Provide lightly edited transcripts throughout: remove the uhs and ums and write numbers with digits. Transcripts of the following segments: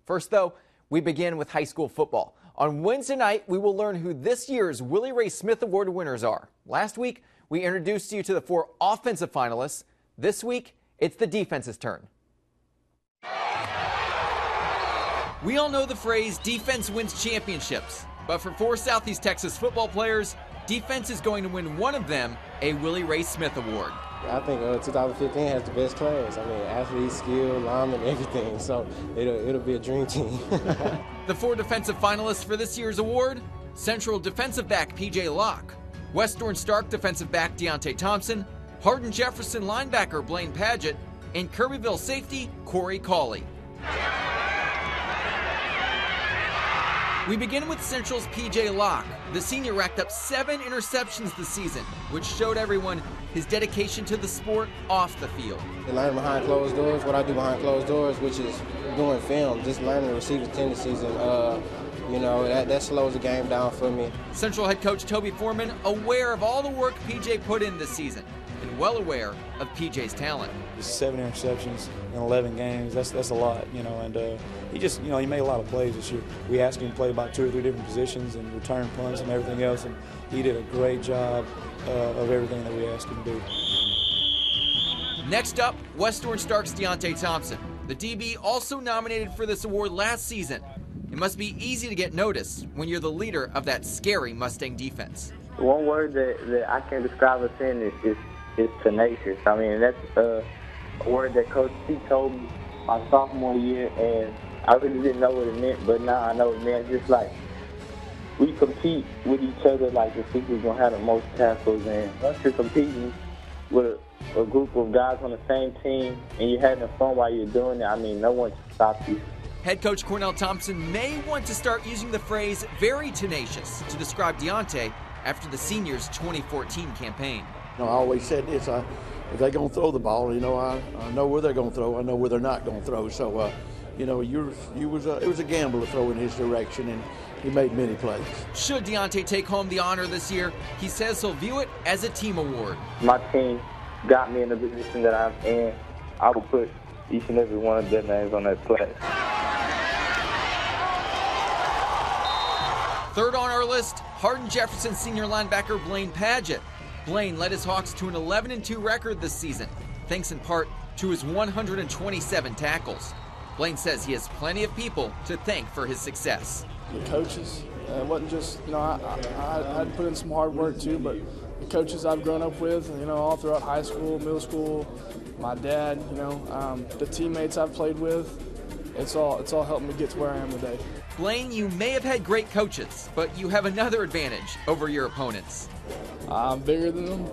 First, though, we begin with high school football. On Wednesday night, we will learn who this year's Willie Ray Smith Award winners are. Last week, we introduced you to the 4 offensive finalists. This week, it's the defense's turn. We all know the phrase, defense wins championships. But for 4 Southeast Texas football players, defense is going to win one of them a Willie Ray Smith Award. I think 2015 has the best class. I mean, athletes, skill, linemen, everything. So it'll be a dream team. The 4 defensive finalists for this year's award: Central defensive back P.J. Locke, West Orange Stark defensive back Deionte Thompson, Hardin-Jefferson linebacker Blain Padgett, and Kirbyville safety Corey Cauley. We begin with Central's P.J. Locke. The senior racked up 7 interceptions this season, which showed everyone his dedication to the sport off the field. Learning behind closed doors, what I do behind closed doors, which is doing film, just learning the receiver's tendencies, and that slows the game down for me. Central head coach Toby Foreman aware of all the work P.J. put in this season, and well aware of P.J.'s talent. 7 interceptions in 11 games, that's a lot, and he made a lot of plays this year. We asked him to play about 2 or 3 different positions and return punts and everything else, and he did a great job of everything that we asked him to do. Next up, West Orange Stark's Deionte Thompson. The DB also nominated for this award last season. It must be easy to get noticed when you're the leader of that scary Mustang defense. One word that I can describe us in is tenacious. I mean, that's a word that Coach T told me my sophomore year, and I really didn't know what it meant, but now I know it meant just like we compete with each other like to see who's going to have the most tackles. And once you're competing with a group of guys on the same team and you're having fun while you're doing it, I mean, no one can stop you. Head coach Cornell Thompson may want to start using the phrase very tenacious to describe Deionte after the seniors' 2014 campaign. I always said this, if they're going to throw the ball, I know where they're going to throw, I know where they're not going to throw. So, it was a gamble to throw in his direction, and he made many plays. Should Deionte take home the honor this year, he says he'll view it as a team award. My team got me in the position that I'm in. I will put each and every one of their names on that plaque. Third on our list, Hardin-Jefferson senior linebacker Blain Padgett. Blain led his Hawks to an 11-2 record this season, thanks in part to his 127 tackles. Blain says he has plenty of people to thank for his success. The coaches, it wasn't just, I put in some hard work too, but the coaches I've grown up with, all throughout high school, middle school, my dad, the teammates I've played with, it's all helped me get to where I am today. Blain, you may have had great coaches, but you have another advantage over your opponents. I'm bigger than them.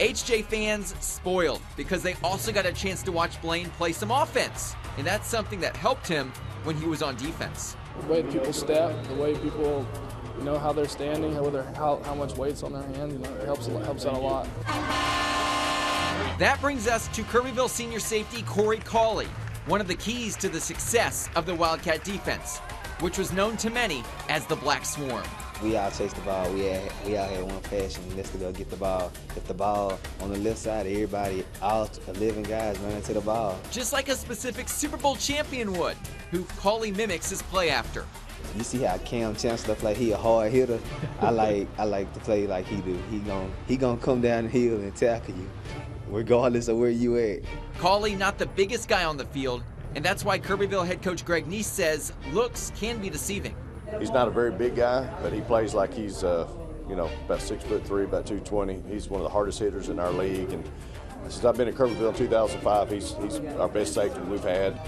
HJ fans spoiled because they also got a chance to watch Blain play some offense, and that's something that helped him when he was on defense. The way people step, the way people how they're standing, how much weight's on their hands, it helps out a lot. That brings us to Kirbyville senior safety Corey Cauley, one of the keys to the success of the Wildcat defense, which was known to many as the Black Swarm. We all chase the ball. We out here one passion. Let's go get the ball. If the ball on the left side, everybody, all 11 guys running to the ball. Just like a specific Super Bowl champion would, who Cauley mimics his play after. You see how Cam Chancellor play? He a hard hitter. I like to play like he do. He gonna come down the hill and tackle you, regardless of where you at. Cauley not the biggest guy on the field, and that's why Kirbyville head coach Greg Neese says looks can be deceiving. He's not a very big guy, but he plays like he's, about 6'3", about 220. He's one of the hardest hitters in our league, and since I've been at Kirbyville in 2005, he's our best safety we've had.